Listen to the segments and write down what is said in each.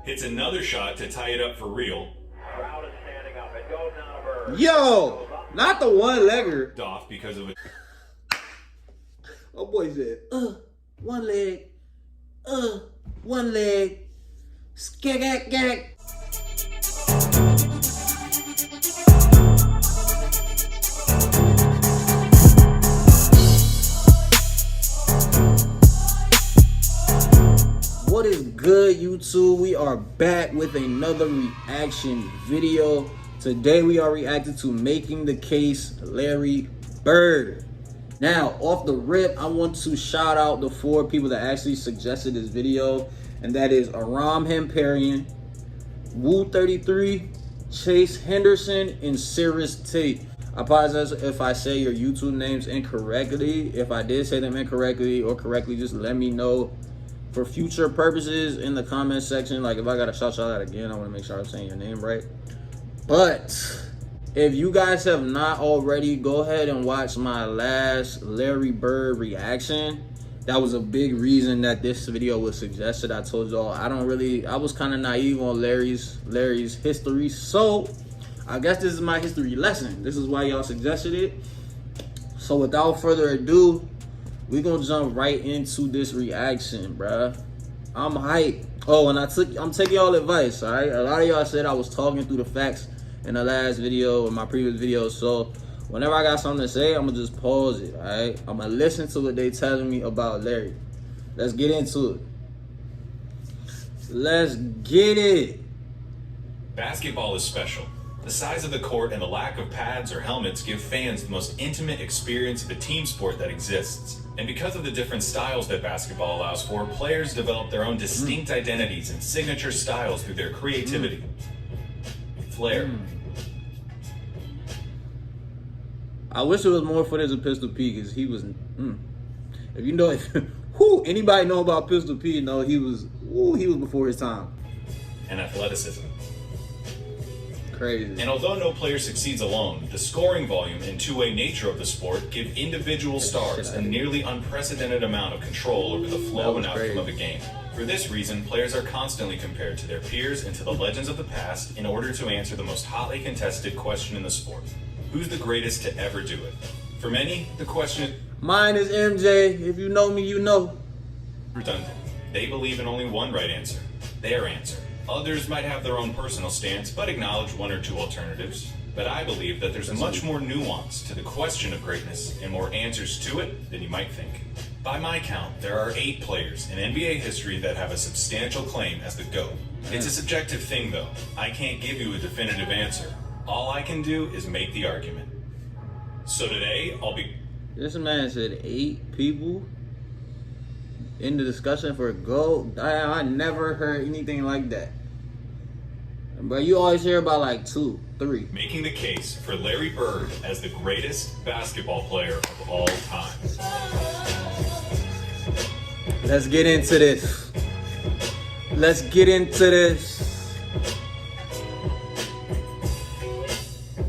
hits another shot to tie it up for real. Crowd is standing up. It goes down to Bird. Yo, not the one-legger. Off because of a Oh boy said, one leg, one leg, skag gag. What is good, YouTube? We are back with another reaction video. Today we are reacting to Making the Case, Larry Bird. Now, off the rip, I want to shout out the 4 people that actually suggested this video, and that is Aram Hamparian, Woo33, Chase Henderson, and Cirrus Tate. I apologize if I say your YouTube names incorrectly. If I did say them incorrectly or correctly, just let me know for future purposes in the comment section. Like, if I gotta shout out again, I want to make sure I'm saying your name right. But if you guys have not already, go ahead and watch my last Larry Bird reaction. That was a big reason that this video was suggested. I told y'all I was kind of naive on Larry's history, so I guess this is my history lesson. This is why y'all suggested it. So without further ado, we're gonna jump right into this reaction, bruh. I'm hyped. Oh, and I'm taking y'all advice, all right? A lot of y'all said I was talking through the facts in the last video or my previous video, so whenever I got something to say, I'm gonna just pause it, all right? I'm gonna listen to what they telling me about Larry. Let's get into it. Let's get it. basketball is special. The size of the court and the lack of pads or helmets give fans the most intimate experience of a team sport that exists. And because of the different styles that basketball allows for, players develop their own distinct identities and signature styles through their creativity. Flair. I wish there was more footage of Pistol P, because he was, if you know, anybody know about Pistol P, know he was before his time. And athleticism. Crazy. And although no player succeeds alone, the scoring volume and two-way nature of the sport give individual stars a nearly unprecedented amount of control over the flow and outcome of a game. For this reason, players are constantly compared to their peers and to the legends of the past in order to answer the most hotly contested question in the sport. Who's the greatest to ever do it? For many, the question Mine is MJ. If you know me, you know. redundant. They believe in only one right answer, their answer. Others might have their own personal stance, but acknowledge one or two alternatives. But I believe that there's much more nuance to the question of greatness and more answers to it than you might think. By my count, there are 8 players in NBA history that have a substantial claim as the GOAT. It's a subjective thing, though. I can't give you a definitive answer. All I can do is make the argument. So today, I'll be... This man said 8 people in the discussion for a GOAT. I never heard anything like that. But you always hear about like 2, 3. making the case for Larry Bird as the greatest basketball player of all time. Let's get into this. Let's get into this.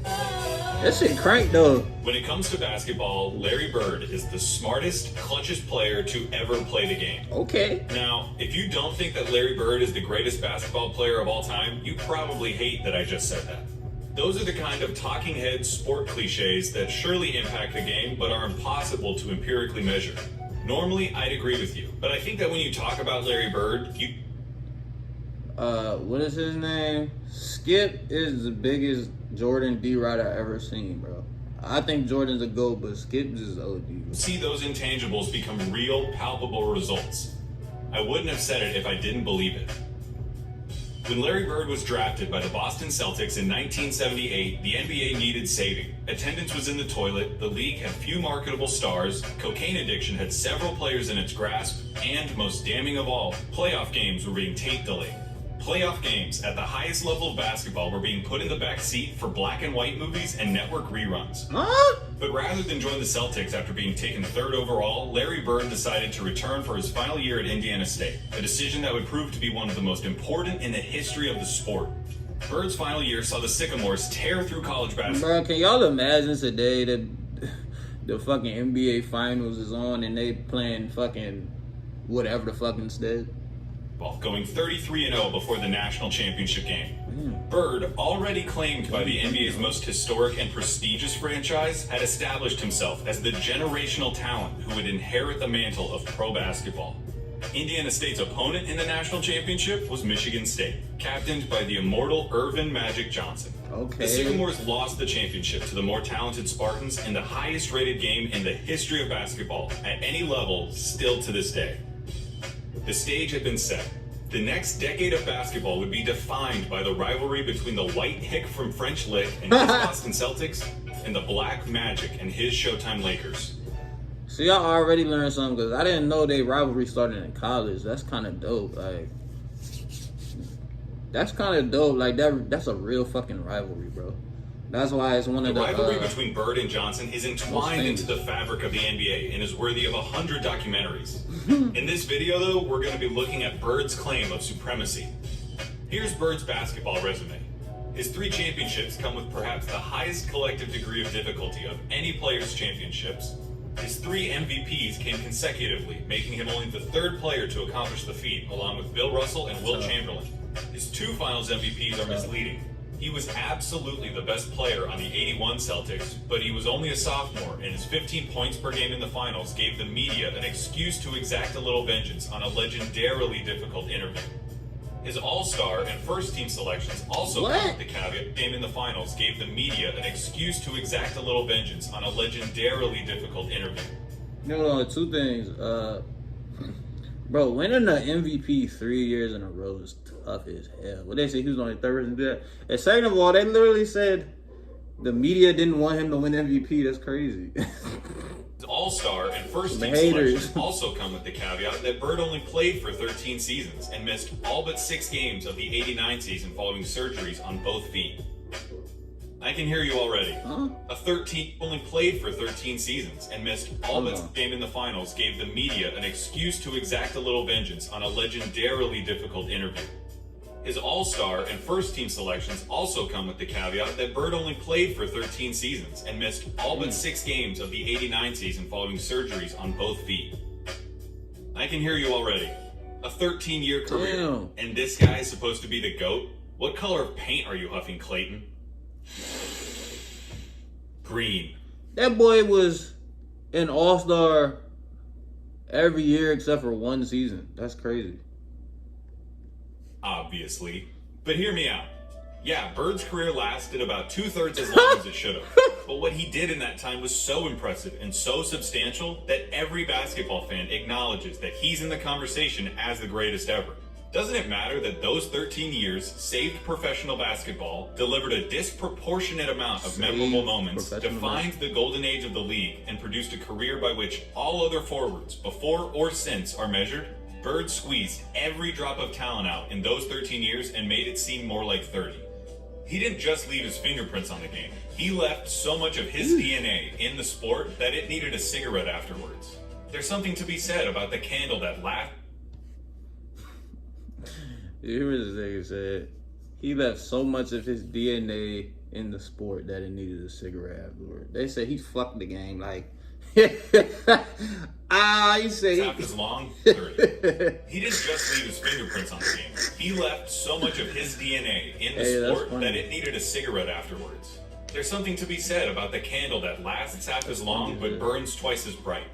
That shit crank though. When it comes to basketball, Larry Bird is the smartest, clutchest player to ever play the game. Okay. Now, if you don't think that Larry Bird is the greatest basketball player of all time, you probably hate that I just said that. Those are the kind of talking head sport cliches that surely impact the game, but are impossible to empirically measure. Normally, I'd agree with you, but I think that when you talk about Larry Bird, you... What is his name? Skip is the biggest Jordan D-Rod I ever seen, bro. I think Jordan's a GOAT, but Skip is OD. see those intangibles become real, palpable results. I wouldn't have said it if I didn't believe it. When Larry Bird was drafted by the Boston Celtics in 1978, the NBA needed saving. Attendance was in the toilet, the league had few marketable stars, cocaine addiction had several players in its grasp, and, most damning of all, playoff games were being tape delayed. Playoff games at the highest level of basketball were being put in the back seat for black and white movies and network reruns. Huh? But rather than join the Celtics after being taken 3rd overall, Larry Bird decided to return for his final year at Indiana State, a decision that would prove to be one of the most important in the history of the sport. Bird's final year saw the Sycamores tear through college basketball. Bro, can y'all imagine today that the fucking NBA finals is on and they playing fucking whatever the fuck instead? going 33-0 before the national championship game. Bird, already claimed by the NBA's most historic and prestigious franchise, had established himself as the generational talent who would inherit the mantle of pro basketball. Indiana State's opponent in the national championship was Michigan State, captained by the immortal Irvin Magic Johnson. Okay. The Sycamores lost the championship to the more talented Spartans in the highest rated game in the history of basketball at any level still to this day. The stage had been set. The next decade of basketball would be defined by the rivalry between the white hick from French Lick and his Boston Celtics and the black Magic and his Showtime Lakers. See, I already learned something because I didn't know they rivalry started in college. That's kind of dope. Like, that's kind of dope. Like, that's a real fucking rivalry, bro. That's why it's one of the rivalry between Bird and Johnson is entwined into the fabric of the NBA and is worthy of 100 documentaries. In this video, though, we're going to be looking at Bird's claim of supremacy. Here's Bird's basketball resume. His 3 championships come with perhaps the highest collective degree of difficulty of any player's championships. His 3 MVPs came consecutively, making him only the 3rd player to accomplish the feat, along with Bill Russell and Wilt Chamberlain. His 2 Finals MVPs are misleading. He was absolutely the best player on the '81 Celtics, but he was only a sophomore, and his 15 points per game in the finals gave the media an excuse to exact a little vengeance on a legendarily difficult interview. His All-Star and first-team selections also come with the caveat game in the finals gave the media an excuse to exact a little vengeance on a legendarily difficult interview. No, 2 things. Bro, winning the MVP 3 years in a row is tough as hell. What they say, he was only 3rd person to do that. And second of all, they literally said the media didn't want him to win MVP. That's crazy. All-Star and first-team selections also come with the caveat that Bird only played for 13 seasons and missed all but 6 games of the '89 season following surgeries on both feet. I can hear you already. Only played for 13 seasons and missed all but game in the finals gave the media an excuse to exact a little vengeance on a legendarily difficult interview. His All-Star and first-team selections also come with the caveat that Bird only played for 13 seasons and missed all but 6 games of the '89 season following surgeries on both feet. I can hear you already. A 13-year career, and this guy is supposed to be the GOAT? What color of paint are you huffing, Clayton? Green. That boy was an All-Star every year except for 1 season. That's crazy. Obviously. But hear me out. Yeah, Bird's career lasted about 2/3 as long as it should have. But what he did in that time was so impressive and so substantial that every basketball fan acknowledges that he's in the conversation as the greatest ever. Doesn't it matter that those 13 years saved professional basketball, delivered a disproportionate amount of memorable moments, defined the golden age of the league, and produced a career by which all other forwards, before or since, are measured? Bird squeezed every drop of talent out in those 13 years and made it seem more like 30. He didn't just leave his fingerprints on the game. He left so much of his DNA in the sport that it needed a cigarette afterwards. There's something to be said about the candle that laughed. You hear what this nigga said? He left so much of his DNA in the sport that it needed a cigarette afterward. They said he fucked the game like. He said half as long. 30. He didn't just leave his fingerprints on the game. He left so much of his DNA in the sport that it needed a cigarette afterwards. There's something to be said about the candle that lasts half as long but burns twice as bright.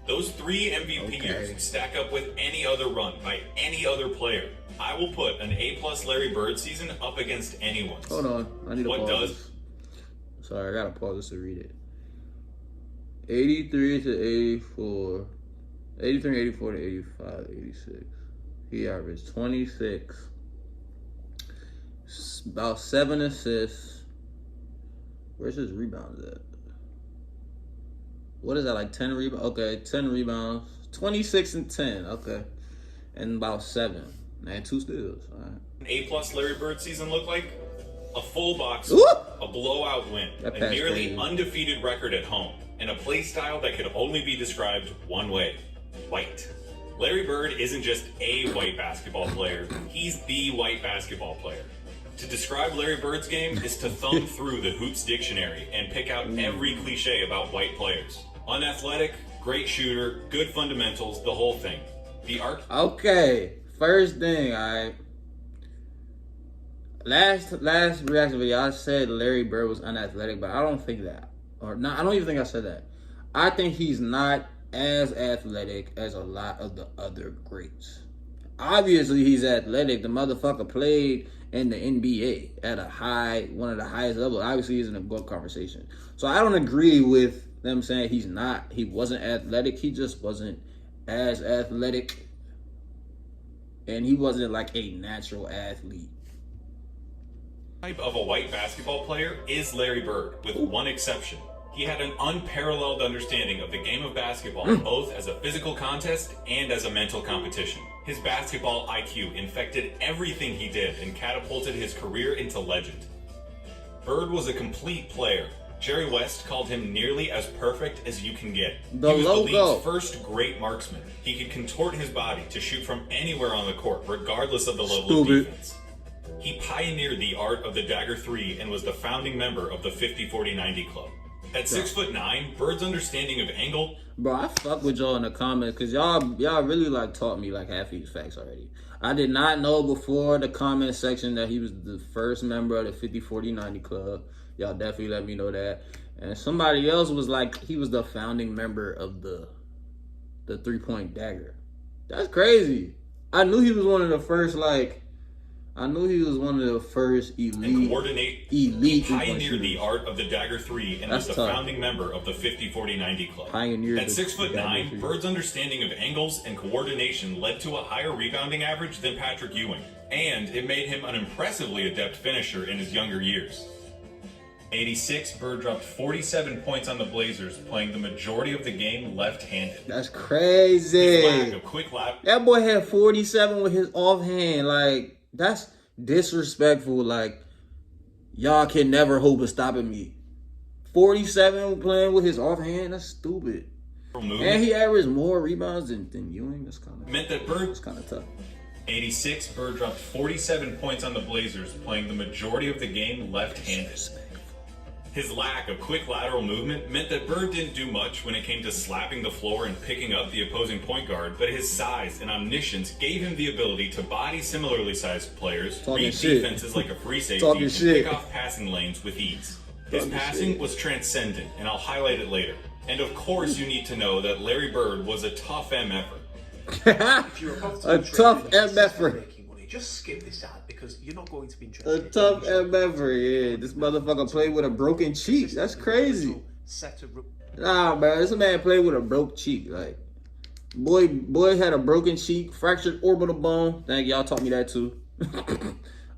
Those 3 MVP years stack up with any other run by any other player. I will put an A+ Larry Bird season up against anyone's. Hold on, I need to pause this. Sorry, I gotta pause this to read it. 83 to 84, 83, 84 to 85, 86. He averaged 26, about 7 assists. Where's his rebounds at? What is that, like 10 rebounds? Okay, 10 rebounds. 26 and 10, okay. And about 7. And 2 steals. All right. An A+ Larry Bird season look like? A full box, a blowout win, a nearly undefeated record at home, and a play style that could only be described one way: white. Larry Bird isn't just a white basketball player, he's the white basketball player. To describe Larry Bird's game is to thumb through the Hoops dictionary and pick out every cliche about white players. Unathletic, great shooter, good fundamentals, the whole thing. The arc. Okay, First thing, last reaction video, I said Larry Bird was unathletic, but I don't think that. Or not, I don't even think I said that. I think he's not as athletic as a lot of the other greats. Obviously, he's athletic. The motherfucker played in the NBA at one of the highest levels. Obviously, he's in a GOAT conversation. So I don't agree with them saying he wasn't athletic. He just wasn't as athletic. And he wasn't like a natural athlete. Type of a white basketball player is Larry Bird, with one exception. He had an unparalleled understanding of the game of basketball, both as a physical contest and as a mental competition. His basketball IQ infected everything he did and catapulted his career into legend. Bird was a complete player. Jerry West called him nearly as perfect as you can get. He was the league's first great marksman. He could contort his body to shoot from anywhere on the court, regardless of the level of defense. He pioneered the art of the dagger 3 and was the founding member of the 50-40-90 club. At 6'9", Bird's understanding of angle. Bro, I fuck with y'all in the comments because y'all really like taught me like half these facts already. I did not know before the comment section that he was the first member of the 50-40-90 club. Y'all definitely let me know that. And somebody else was like he was the founding member of the 3-point dagger. That's crazy. I knew he was one of the first elite. He pioneered the art of the dagger 3 and was the founding member of the 50-40-90 club. At 6'9", Bird's understanding of angles and coordination led to a higher rebounding average than Patrick Ewing, and it made him an impressively adept finisher in his younger years. 86, Bird dropped 47 points on the Blazers, playing the majority of the game left-handed. That's crazy. His lack of quick lap. That boy had 47 with his offhand. Like, that's disrespectful. Like, y'all can never hope of stopping me. 47 playing with his offhand. That's stupid. And he averaged more rebounds than Ewing. That's kind of tough. 86, Bird dropped 47 points on the Blazers, playing the majority of the game left-handed. His lack of quick lateral movement meant that Bird didn't do much when it came to slapping the floor and picking up the opposing point guard, but his size and omniscience gave him the ability to body similarly sized players, read defenses like a free safety, and pick off passing lanes with ease. His passing was transcendent, and I'll highlight it later. And of course you need to know that Larry Bird was a tough MFer. A tough MFer. Just skip this ad because you're not going to be interested. A tough MFer, yeah. This motherfucker played with a broken cheek. That's crazy. Nah, bro, this man played with a broke cheek. Like, boy had a broken cheek, fractured orbital bone. Thank y'all taught me that too.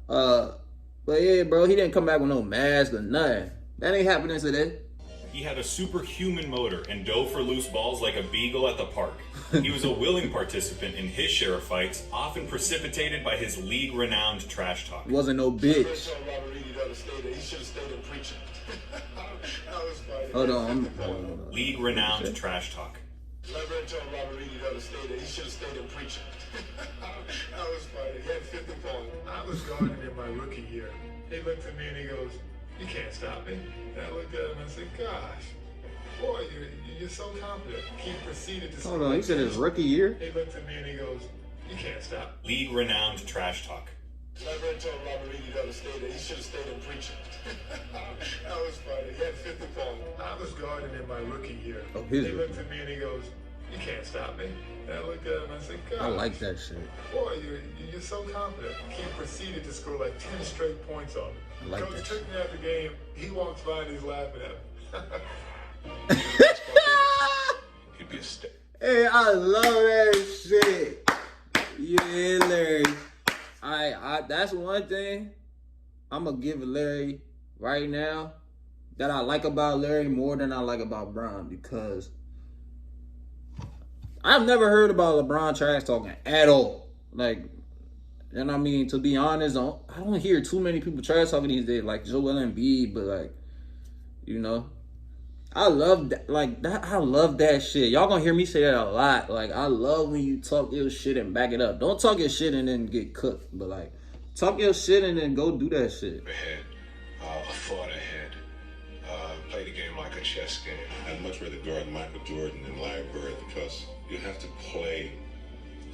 But yeah, bro, he didn't come back with no mask or nothing. That ain't happening today. He had a superhuman motor and dove for loose balls like a beagle at the park. He was a willing participant in his share of fights, often precipitated by his league-renowned trash talk. Wasn't no bitch. Hold on. League-renowned trash talk. He should have stayed in preaching. That was funny. He had 50 points. I was guarding in my rookie year. He looked at me and he goes, "You can't stop me." And I looked at him and said, "Gosh, boy, you're so confident." He proceeded to hold on, he said his rookie year? He looked at me and he goes, "You can't stop." League-renowned trash talk. Reverend told Robert Reed he should have stayed in preaching. That was funny. He had 50 points. I was guarding in my rookie year. He looked at me and he goes, "You can't stop me." And I looked at him and I said, "God, I like that shit." Boy, you're so confident." He proceeded to score like 10 straight points on him. I like Coach that took me out the game. He walks by and he's laughing at him. He'd be a stick. Hey, I love that shit. Yeah, Larry. That's one thing I'm going to give Larry right now that I like about Larry more than I like about Bron, because I've never heard about LeBron trash talking at all. Like, and I mean, to be honest, I don't hear too many people trash talking these days, like Joel Embiid, but like, you know, I love that. Like that, I love that shit. Y'all gonna hear me say that a lot. Like, I love when you talk your shit and back it up. Don't talk your shit and then get cooked, but like, talk your shit and then go do that shit. Ahead, a thought ahead. Play the game like a chess game. I'd much rather guard Michael Jordan than Larry Bird, because you have to play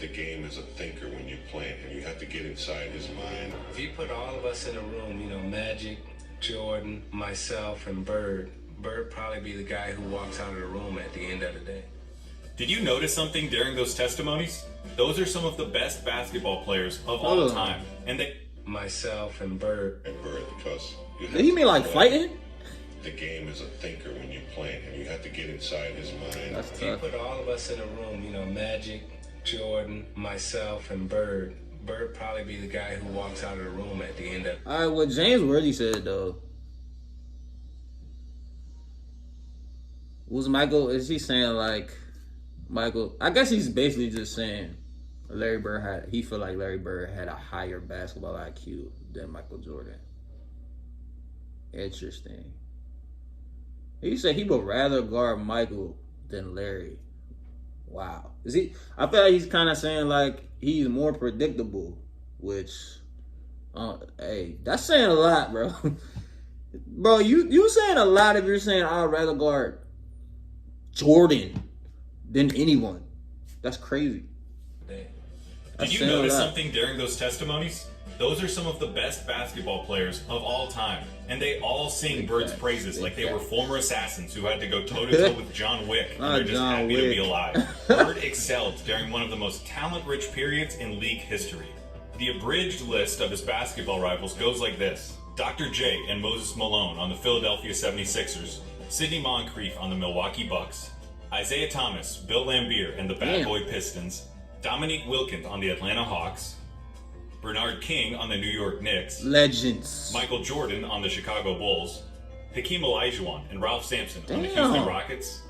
The game is a thinker when you play it, and you have to get inside his mind. If you put all of us in a room, Magic, Jordan, myself, and Bird probably be the guy who walks out of the room at the end of the day. Did you notice something during those testimonies? Those are some of the best basketball players of all time. And they... Myself and Bird. Because you have Did he to mean like play. fighting? The game is a thinker when you play it, and you have to get inside his mind. That's If you tough. put all of us in a room, Magic, Jordan, myself, and Bird probably be the guy who walks out of the room at the end of... All right, what James Worthy said though was Michael. Is he saying like Michael? I guess he's basically just saying Larry Bird had. He feel like Larry Bird had a higher basketball IQ than Michael Jordan. Interesting. He said he would rather guard Michael than Larry. Wow. Is he? I feel like he's kind of saying like he's more predictable, which, hey, that's saying a lot, bro. Bro, you saying a lot if you're saying I'd rather guard Jordan than anyone. That's crazy. Did you notice something during those testimonies? Those are some of the best basketball players of all time. And they all sing Bird's praises like they were former assassins who had to go toe-to-toe with John Wick. And they're just happy to be alive. Bird excelled during one of the most talent-rich periods in league history. The abridged list of his basketball rivals goes like this. Dr. J and Moses Malone on the Philadelphia 76ers. Sidney Moncrief on the Milwaukee Bucks. Isaiah Thomas, Bill Laimbeer and the Bad Boy Pistons. Dominique Wilkins on the Atlanta Hawks. Bernard King on the New York Knicks. Legends. Michael Jordan on the Chicago Bulls. Hakeem Olajuwon and Ralph Sampson on the Houston Rockets.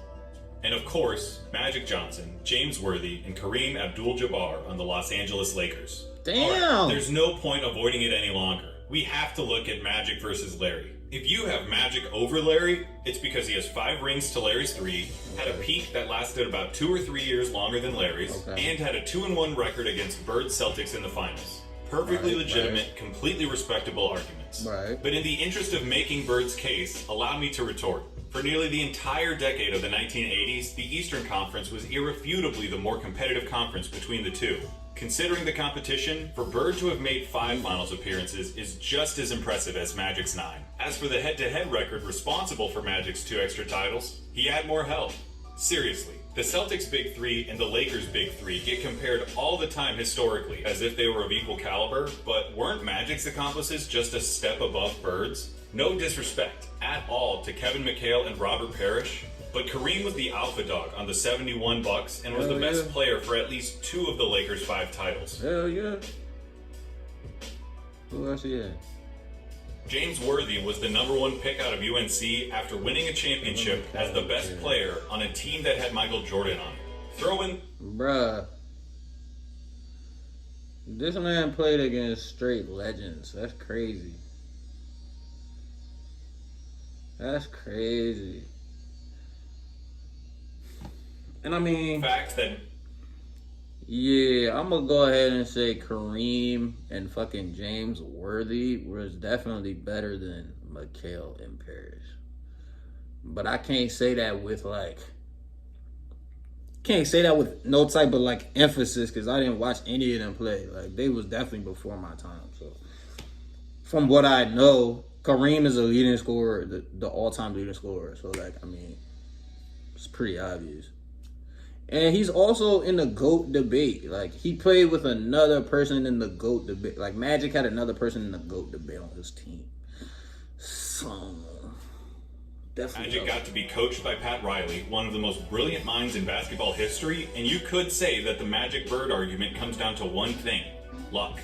And of course, Magic Johnson, James Worthy, and Kareem Abdul-Jabbar on the Los Angeles Lakers. Damn. There's no point avoiding it any longer. We have to look at Magic versus Larry. If you have Magic over Larry, it's because he has 5 rings to Larry's 3, had a peak that lasted about 2 or 3 years longer than Larry's, and had a 2-1 record against Bird's Celtics in the finals. Perfectly legitimate, completely respectable arguments. But in the interest of making Bird's case, allow me to retort. For nearly the entire decade of the 1980s, the Eastern Conference was irrefutably the more competitive conference between the two. Considering the competition, for Bird to have made 5 finals appearances is just as impressive as Magic's 9. As for the head-to-head record responsible for Magic's 2 extra titles, he had more help. Seriously, the Celtics' Big 3 and the Lakers' Big 3 get compared all the time historically as if they were of equal caliber, but weren't Magic's accomplices just a step above Bird's? No disrespect at all to Kevin McHale and Robert Parrish, but Kareem was the alpha dog on the 71 Bucks and was the best player for at least 2 of the Lakers' 5 titles. Hell yeah. Who else he had? James Worthy was the #1 pick out of UNC after winning a championship as the best player on a team that had Michael Jordan on it. Throw in... Bruh. This man played against straight legends. That's crazy. That's crazy. And I mean... fact that... yeah, I'm gonna go ahead and say Kareem and fucking James Worthy was definitely better than McHale and Parrish. But I can't say that with no type of like emphasis because I didn't watch any of them play. Like they was definitely before my time. So from what I know, Kareem is a leading scorer, the all-time leading scorer. So like, I mean, it's pretty obvious. And he's also in the GOAT debate. Like, he played with another person in the GOAT debate. Like, Magic had another person in the GOAT debate on his team. So, definitely. Magic got to be coached by Pat Riley, one of the most brilliant minds in basketball history, and you could say that the Magic Bird argument comes down to one thing: luck.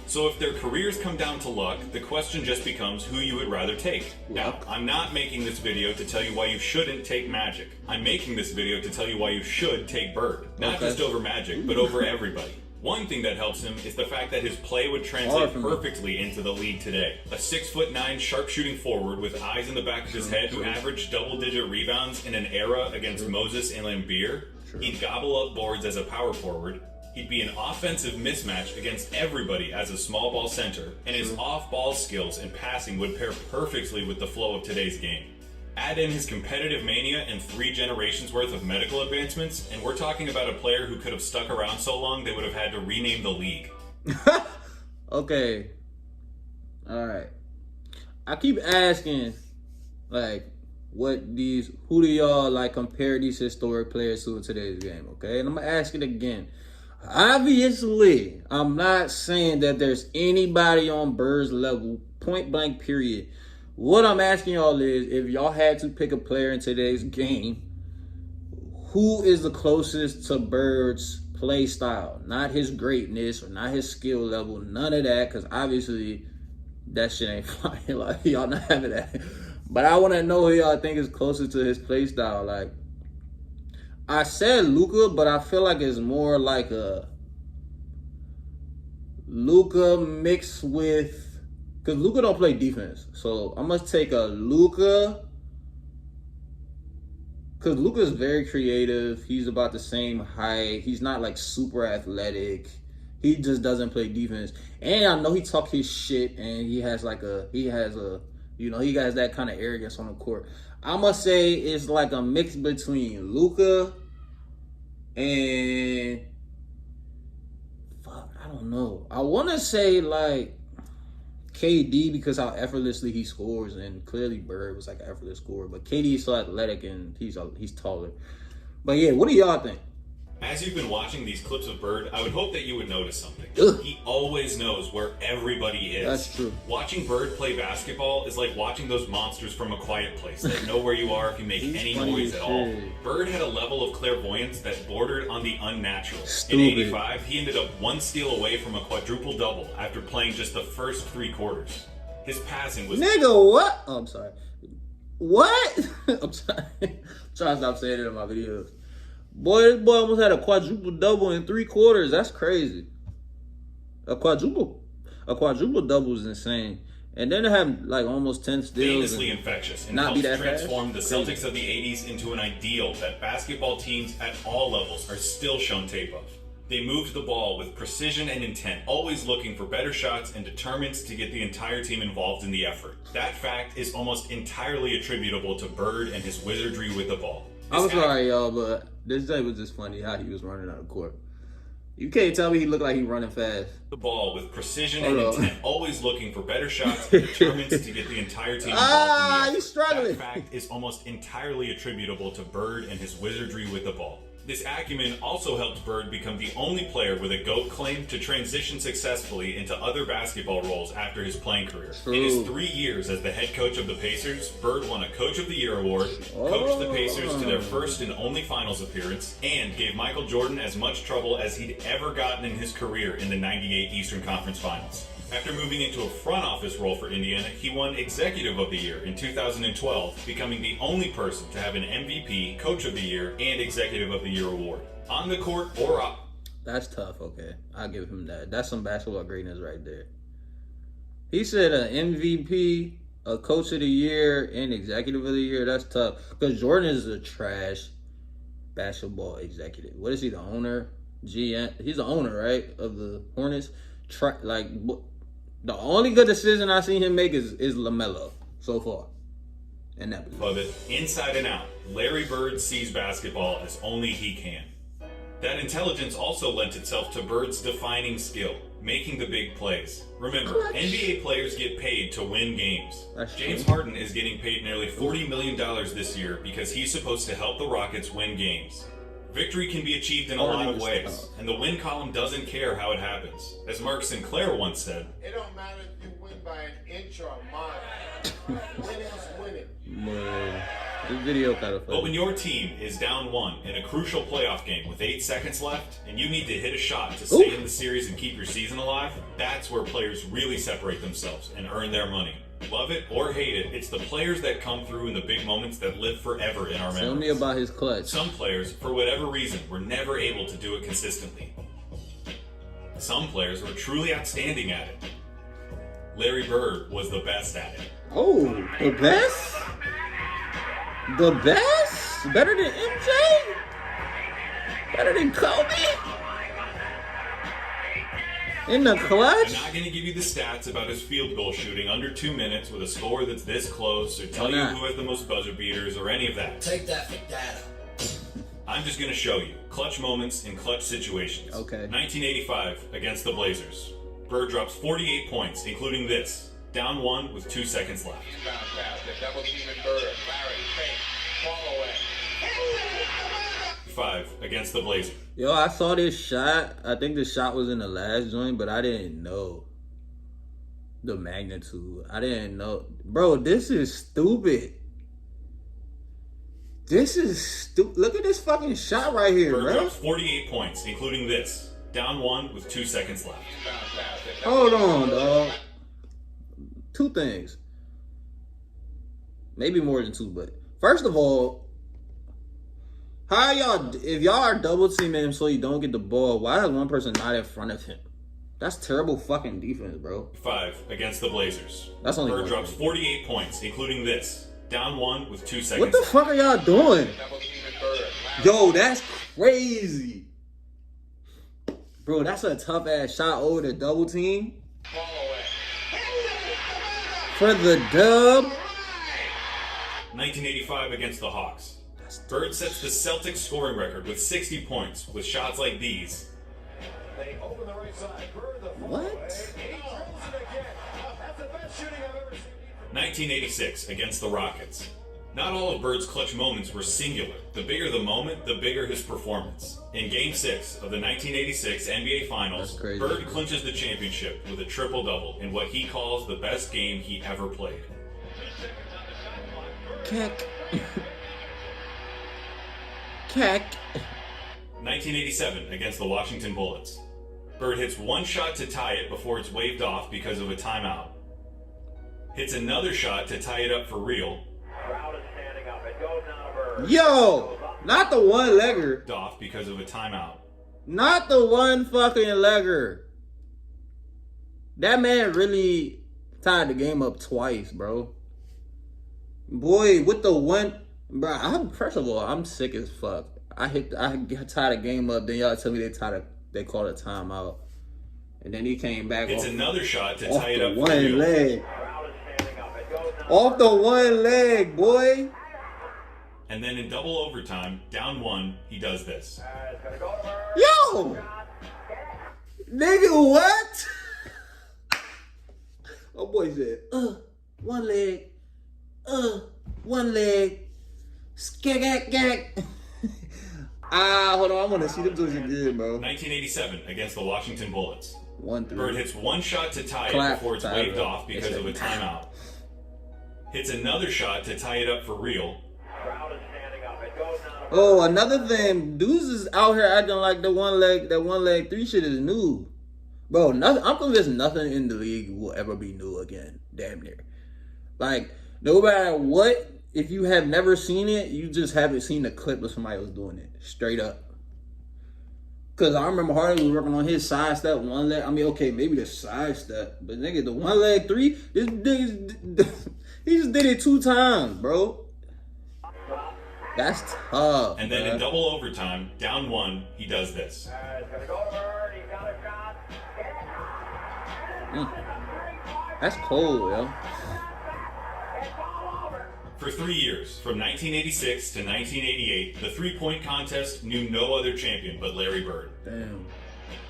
So if their careers come down to luck, the question just becomes who you would rather take. Now, I'm not making this video to tell you why you shouldn't take Magic. I'm making this video to tell you why you should take Bird. Not just over Magic, but over everybody. One thing that helps him is the fact that his play would translate perfectly into the league today. A 6'9" sharpshooting forward with eyes in the back of his head who averaged double-digit rebounds in an era against Moses and Laimbeer. He'd gobble up boards as a power forward. He'd be an offensive mismatch against everybody as a small ball center, and his off-ball skills and passing would pair perfectly with the flow of today's game. Add in his competitive mania and 3 generations worth of medical advancements, and we're talking about a player who could have stuck around so long they would have had to rename the league. Okay. All right. I keep asking, like, who do y'all like compare these historic players to in today's game? Okay, and I'm gonna ask it again. Obviously, I'm not saying that there's anybody on Bird's level, point blank, period. What I'm asking y'all is, if y'all had to pick a player in today's game, who is the closest to Bird's play style? Not his greatness or not his skill level, none of that, because obviously that shit ain't flying. Like, y'all not having that. But I want to know who y'all think is closest to his play style. Like, I said Luka, but I feel like it's more like a Luka mixed with... Because Luka don't play defense. So I must take a Luka. Because Luka's very creative. He's about the same height. He's not like super athletic. He just doesn't play defense. And I know he talk his shit, and he has that kind of arrogance on the court. I must say it's like a mix between Luka and... I don't know. I want to say like KD, because how effortlessly he scores, and clearly Bird was like an effortless scorer, but KD is so athletic and he's taller. But yeah, what do y'all think? As you've been watching these clips of Bird, I would hope that you would notice something. Ugh. He always knows where everybody is. That's true. Watching Bird play basketball is like watching those monsters from A Quiet Place that know where you are if you make any noise at all. Bird had a level of clairvoyance that bordered on the unnatural. Stupid. In '85, he ended up 1 steal away from a quadruple-double after playing just the first 3 quarters. His passing was... Nigga, what? Oh, I'm sorry. What? I'm sorry. I'm trying to stop saying it in my videos. Boy, this boy almost had a quadruple-double in 3 quarters. That's crazy. A quadruple-double is insane. And then to have like almost 10 steals. Famously infectious and not be helps that transform fast. the Celtics of the 80s into an ideal that basketball teams at all levels are still shown tape of. They moved the ball with precision and intent, always looking for better shots and determined to get the entire team involved in the effort. That fact is almost entirely attributable to Bird and his wizardry with the ball. I'm sorry, y'all, but this day was just funny how he was running out of court. You can't tell me he looked like he running fast. The ball with precision and intent, always looking for better shots and determined to get the entire team involved in the effort. He's struggling. That fact is almost entirely attributable to Bird and his wizardry with the ball. This acumen also helped Bird become the only player with a GOAT claim to transition successfully into other basketball roles after his playing career. True. In his 3 years as the head coach of the Pacers, Bird won a Coach of the Year award, coached the Pacers to their first and only finals appearance, and gave Michael Jordan as much trouble as he'd ever gotten in his career in the '98 Eastern Conference Finals. After moving into a front office role for Indiana, he won Executive of the Year in 2012, becoming the only person to have an MVP, Coach of the Year, and Executive of the Year award. On the court or up. That's tough, okay. I'll give him that. That's some basketball greatness right there. He said an MVP, a Coach of the Year, and Executive of the Year. That's tough. Because Jordan is a trash basketball executive. What is he, the owner? GM? He's the owner, right, of the Hornets? The only good decision I've seen him make is LaMelo so far. And that Love it. Inside and out, Larry Bird sees basketball as only he can. That intelligence also lent itself to Bird's defining skill, making the big plays. Remember, NBA players get paid to win games. James Harden is getting paid nearly $40 million this year because he's supposed to help the Rockets win games. Victory can be achieved in a lot of ways, and the win column doesn't care how it happens. As Mark Sinclair once said, It don't matter if you win by an inch or a mile. Winning is winning. This video kind of funny. but when your team is down 1 in a crucial playoff game with 8 seconds left, and you need to hit a shot to stay in the series and keep your season alive, that's where players really separate themselves and earn their money. Love it or hate it, it's the players that come through in the big moments that live forever in our memories. Tell me about his clutch. Some players, for whatever reason, were never able to do it consistently. Some players were truly outstanding at it. Larry Bird was the best at it. Oh, the best? The best? Better than MJ? Better than Kobe? In the I'm clutch? not going to give you the stats about his field goal shooting under 2 minutes with a score that's this close, or tell Why you not? who has the most buzzer beaters, or any of that. Take that for data. I'm just going to show you clutch moments in clutch situations. Okay. 1985 against the Blazers. Bird drops 48 points, including this. Down 1 with 2 seconds left. Inbound pass to double teaming Bird. Larry, fake, fall away. 5 against the Blazers. Yo, I saw this shot. I think the shot was in the last joint, but I didn't know the magnitude. I didn't know. Bro, this is stupid. This is stupid. Look at this fucking shot right here, Bird bro. drops 48 points, including this. Down 1 with 2 seconds left. Inbound pass to double Hold on, dog. 2 things. Maybe more than 2, but first of all, how y'all, if y'all are double teaming him so you don't get the ball, why is one person not in front of him? That's terrible fucking defense, bro. 5 against the Blazers. That's only Bird one drops thing. 48 points, including this. Down 1 with 2 seconds What the left. fuck are y'all doing? double teaming Bird. Yo, that's crazy. Bro, that's a tough ass shot over the double team. Fall away. For the dub. 1985 against the Hawks. Bird sets the Celtics scoring record with 60 points with shots like these. They open the right side. Bird the What? He drills it again. That's the best shooting I've ever seen. 1986 against the Rockets. Not all of Bird's clutch moments were singular. The bigger the moment, the bigger his performance. In Game 6 of the 1986 NBA Finals, That's crazy. Bird clinches the championship with a triple-double in what he calls the best game he ever played. Keck. Keck. 1987 against the Washington Bullets. Bird hits one shot to tie it before it's waved off because of a timeout. Hits another shot to tie it up for real. Crowd is standing up. It goes down to Bird. Yo, not the one legger. Off because of a timeout. Not the one fucking legger. That man really tied the game up twice, bro. Boy, with the one, bro. First of all, I'm sick as fuck. I tied the game up. Then y'all tell me they called a timeout, and then he came back Hits off, another shot to off tie it the up for one real. leg. Crowd is standing up. It goes down. Off the one leg, boy. And then in double overtime, down 1, he does this. It's gonna go to Bird. Yo, nigga, what? Oh boy said, one leg, one leg, skagak. Hold on, I want to see them doing it again, bro. 1987 against the Washington Bullets. 1-3. Bird hits one shot to tie Clap, it before it's tie waved it up. off because of a It's timeout. Hits another shot to tie it up for real. Crowd is standing up. It goes down to Bird. Oh, another thing, dudes is out here acting like that one leg 3 shit is new. Bro, nothing. I'm convinced nothing in the league will ever be new again. Damn near. Like, no matter what, if you have never seen it, you just haven't seen the clip of somebody was doing it. Straight up. Because I remember Hardy was working on his side step, one leg. I mean, okay, maybe the side step. But nigga, the one leg 3, this nigga, he just did it 2 times, bro. That's tough. And then in bruh. double overtime, down 1, he does this. It's gonna go to Bird. He's got a shot. That's cold, yo. For 3 years, from 1986 to 1988, the three-point contest knew no other champion but Larry Bird. Damn.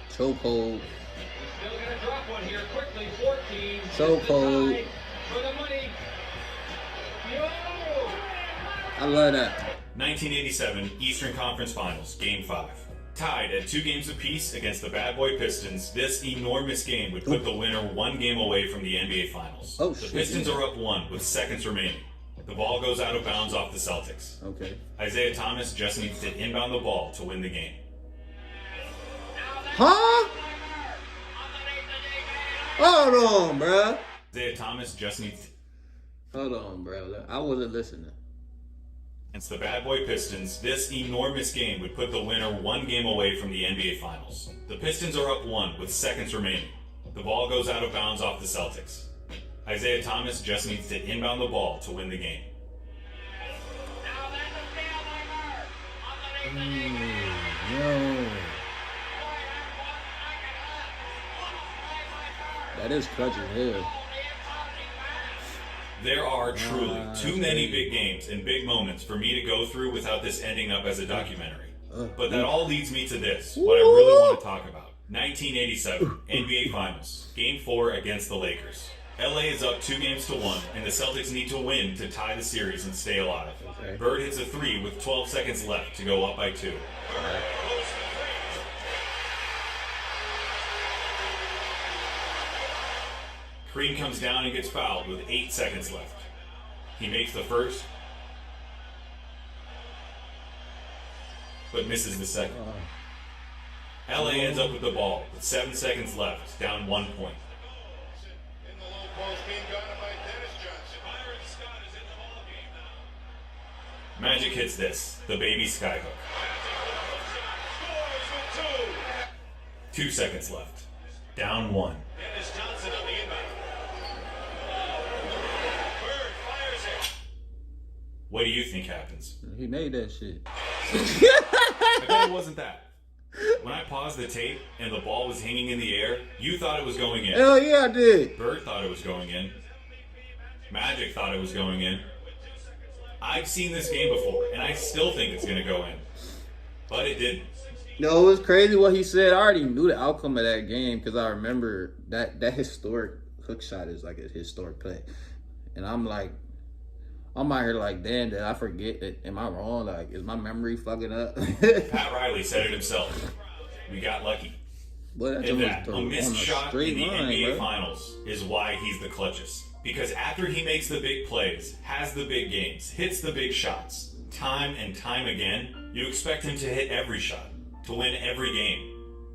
So cold. Still gonna drop one here quickly. 14. So Just the cold. tie for the money. Yo! I love that. 1987 Eastern Conference Finals, Game 5. Tied at 2 games apiece against the Bad Boy Pistons, this enormous game would put the winner 1 game away from the NBA Finals. Oh, the shit, Pistons yeah. are up 1 with seconds remaining. The ball goes out of bounds off the Celtics. Okay. Isaiah Thomas just needs to inbound the ball to win the game. Huh? Hold on, bro. Isaiah Thomas just needs to... Hold on, bro. I wasn't listening. Against the Bad Boy Pistons, this enormous game would put the winner 1 game away from the NBA Finals. The Pistons are up 1 with seconds remaining. The ball goes out of bounds off the Celtics. Isaiah Thomas just needs to inbound the ball to win the game. Yo. That is clutch as hell. There are truly too many big games and big moments for me to go through without this ending up as a documentary. But that all leads me to this, what I really want to talk about. 1987, NBA Finals, Game 4 against the Lakers. LA is up 2-1, and the Celtics need to win to tie the series and stay alive. Okay. Bird hits a 3 with 12 seconds left to go up by 2. Kareem comes down and gets fouled with 8 seconds left. He makes the first, but misses the second. LA ends up with the ball with 7 seconds left, down 1 point. In the low post, being guarded by Dennis Johnson. Byron Scott is in the ball game now. Magic hits this, the baby skyhook. Scores with 2. 2 seconds left, down 1. Dennis Johnson on the inbound. Bird fires it. What do you think happens? He made that shit. I bet it wasn't that. When I paused the tape and the ball was hanging in the air, you thought it was going in. Hell yeah, I did. Bird thought it was going in. Magic thought it was going in. I've seen this game before, and I still think it's going to go in. But it didn't. No, it was crazy what he said. I already knew the outcome of that game because I remember that historic hook shot is like a historic play. And I'm like, I'm out here like, damn, did I forget it? Am I wrong? Like, is my memory fucking up? Pat Riley said it himself. We got lucky. But And that, a on missed shot in the line, NBA bro. Finals is why he's the clutchest. Because after he makes the big plays, has the big games, hits the big shots, time and time again, you expect him to hit every shot, to win every game.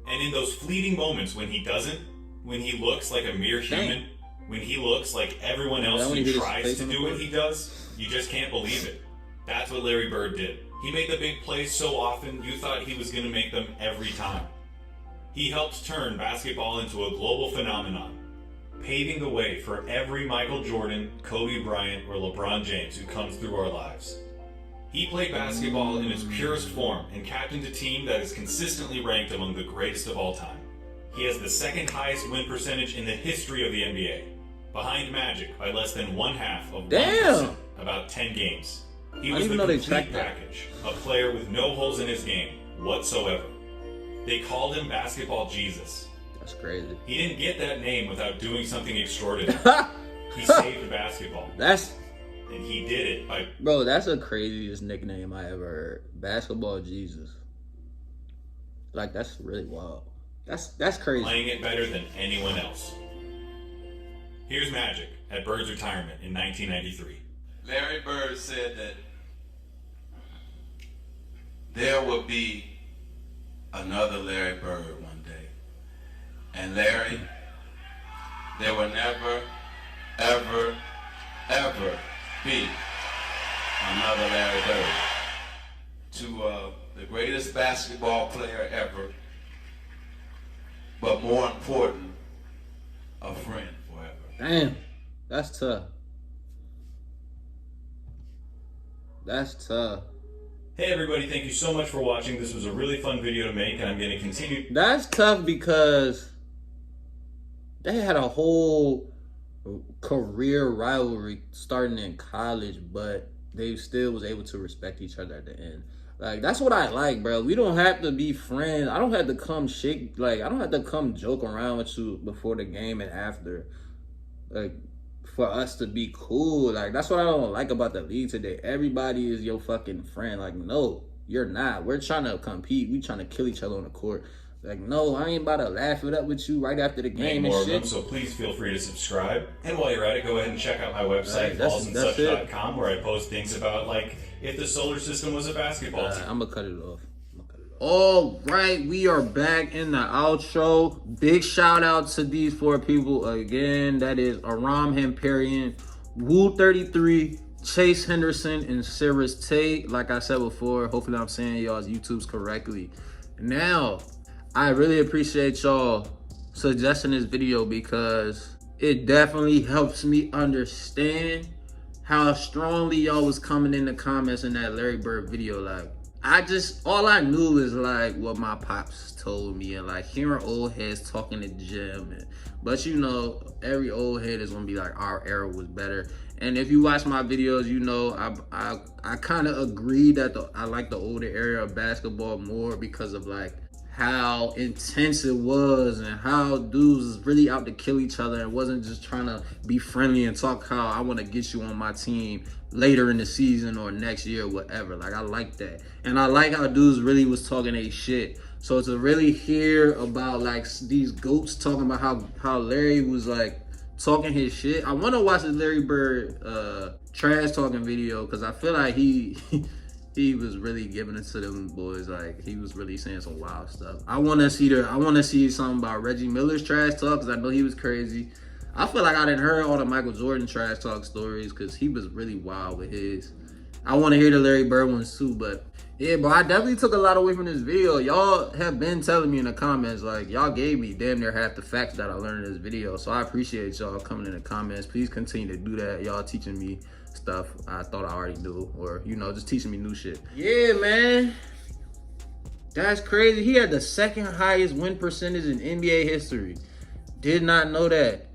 And in those fleeting moments when he doesn't, when he looks like a mere human, when he looks like everyone else when he who hit his tries face to on the do what court? he does, you just can't believe it. That's what Larry Bird did. He made the big plays so often, you thought he was going to make them every time. He helped turn basketball into a global phenomenon, paving the way for every Michael Jordan, Kobe Bryant, or LeBron James who comes through our lives. He played basketball in its purest form and captained a team that is consistently ranked among the greatest of all time. He has the second highest win percentage in the history of the NBA, behind Magic by less than 1/2 of 1%, Damn! about 10 games. He I was didn't the even know they complete tracked that. package, a player with no holes in his game whatsoever. They called him Basketball Jesus. That's crazy. He didn't get that name without doing something extraordinary. He saved basketball, That's, and he did it by bro, that's the craziest nickname I ever heard. Basketball Jesus. Like, that's really wild. That's crazy. playing it better than anyone else. Here's Magic at Bird's retirement in 1993. Larry Bird said that there will be another Larry Bird one day. And Larry, there will never, ever, ever be another Larry Bird. To the greatest basketball player ever, but more important, a friend forever. Damn. That's tough. That's tough. Hey everybody, thank you so much for watching. This was a really fun video to make, and I'm going to continue. That's tough because they had a whole career rivalry starting in college, but they still was able to respect each other at the end. Like, that's what I like, bro. We don't have to be friends. I don't have to come shake, like, I don't have to come joke around with you before the game and after. Like, for us to be cool. Like, that's what I don't like about the league today. Everybody is your fucking friend. Like, no, you're not. We're trying to compete. We trying to kill each other on the court. Like, no, I ain't about to laugh it up with you right after the Make game more and of them, shit. so please feel free to subscribe. And while you're at it, go ahead and check out my website, Right, that's ballsandsuch.com, where I post things about, like, if the solar system was a basketball team. I'm gonna cut it off. All right, we are back in the outro. Big shout out to these 4 people again. That is Aram Hamparian, Woo33, Chase Henderson, and Cyrus Tate. Like I said before, hopefully I'm saying y'all's YouTubes correctly. Now, I really appreciate y'all suggesting this video because it definitely helps me understand how strongly y'all was coming in the comments in that Larry Bird video. Like, all I knew is like what my pops told me, and like hearing old heads talking to Jim. But you know, every old head is gonna be like, our era was better. And if you watch my videos, you know I kind of agree that I like the older era of basketball more because of like how intense it was and how dudes was really out to kill each other and wasn't just trying to be friendly and talk how I want to get you on my team later in the season or next year or whatever. Like, I like that. And I like how dudes really was talking a shit. So to really hear about like these GOATs talking about how Larry was like talking his shit. I want to watch the Larry Bird trash talking video because I feel like he was really giving it to them boys. Like, he was really saying some wild stuff. I want to see something about Reggie Miller's trash talk because I know he was crazy. I feel like I didn't hear all the Michael Jordan trash talk stories because he was really wild with his. I want to hear the Larry Bird ones too, but yeah, bro, I definitely took a lot away from this video. Y'all have been telling me in the comments, like, y'all gave me damn near half the facts that I learned in this video. So I appreciate y'all coming in the comments. Please continue to do that. Y'all teaching me stuff I thought I already knew, or, you know, just teaching me new shit. Yeah, man. That's crazy. He had the second highest win percentage in NBA history. Did not know that.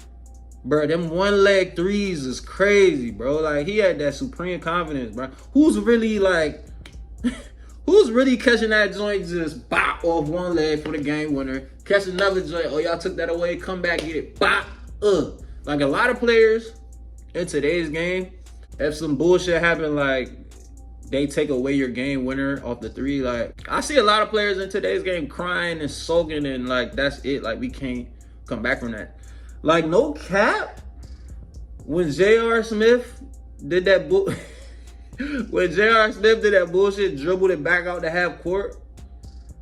Bro, them one-leg threes is crazy, bro. Like, he had that supreme confidence, bro. Who's really catching that joint just bop off one leg for the game winner? Catch another joint, oh, y'all took that away, come back, get it, bop, Like, a lot of players in today's game, if some bullshit happen, like, they take away your game winner off the three, like, I see a lot of players in today's game crying and sulking and, like, that's it. Like, we can't come back from that. Like, no cap, when J.R. Smith did that when J.R. Smith did that bullshit, dribbled it back out to half court,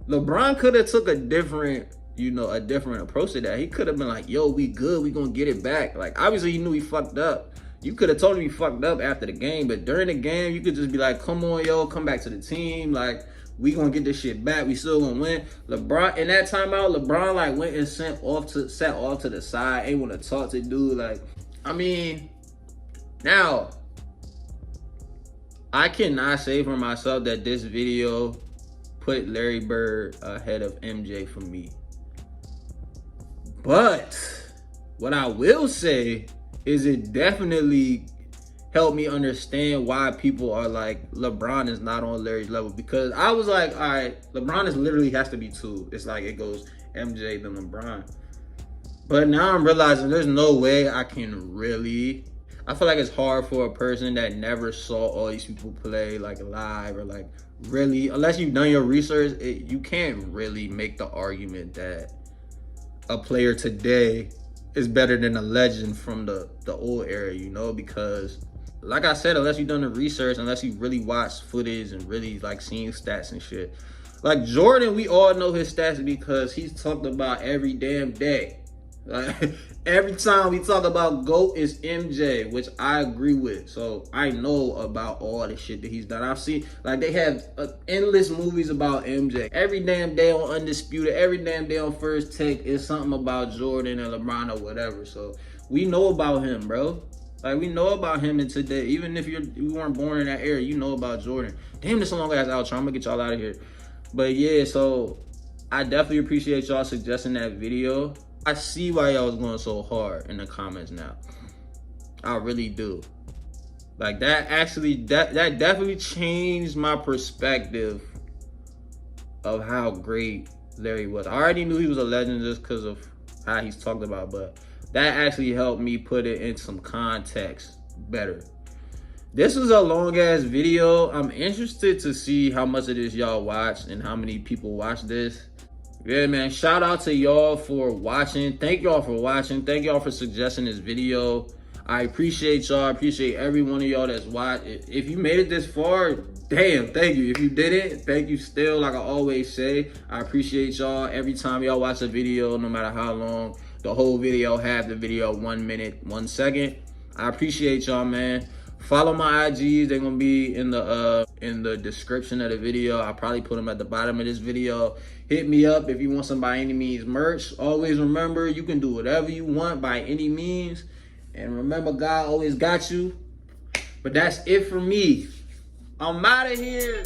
LeBron could have took a different approach to that. He could have been like, yo, we good, we gonna get it back. Like, obviously he knew he fucked up. You could have told him he fucked up after the game, but during the game, you could just be like, come on, yo, come back to the team. Like, we gonna get this shit back. We still gonna win. LeBron, in that timeout, LeBron like went and sat off to the side, ain't want to talk to dude. Like, I mean, now, I cannot say for myself that this video put Larry Bird ahead of MJ for me. But what I will say is it definitely helped me understand why people are like, LeBron is not on Larry's level. Because I was like, all right, LeBron is literally has to be two. It's like it goes MJ then LeBron. But now I'm realizing there's no way I can really. I feel like it's hard for a person that never saw all these people play like live or like really, unless you've done your research, you can't really make the argument that a player today is better than a legend from the old era, you know, because like I said, unless you've done the research, unless you really watched footage and really like seen stats and shit. Like Jordan, we all know his stats because he's talked about every damn day. Like every time we talk about GOAT is MJ, which I agree with. So I know about all the shit that he's done. I've seen, like, they have endless movies about MJ. Every damn day on Undisputed, every damn day on First Take is something about Jordan and LeBron or whatever. So we know about him, bro. Like, we know about him in today. Even if you weren't born in that era, you know about Jordan. Damn, this is a long ass outro. I'm gonna get y'all out of here. But yeah, so I definitely appreciate y'all suggesting that video. I see why y'all was going so hard in the comments now. I really do. Like, that definitely changed my perspective of how great Larry was. I already knew he was a legend just because of how he's talked about, but that actually helped me put it in some context better. This was a long ass video. I'm interested to see how much of this y'all watched and how many people watch this. Yeah, man, shout out to y'all for watching. Thank y'all for watching. Thank y'all for suggesting this video. I appreciate y'all. I appreciate every one of y'all that's watched. If you made it this far, damn, thank you. If you didn't, thank you still. Like I always say, I appreciate y'all. Every time y'all watch a video, no matter how long, the whole video, half the video, 1 minute, 1 second. I appreciate y'all, man. Follow my IGs. They're gonna be in the description of the video. I'll probably put them at the bottom of this video. Hit me up if you want some By Any Means merch. Always remember, you can do whatever you want by any means. And remember, God always got you. But that's it for me. I'm out of here.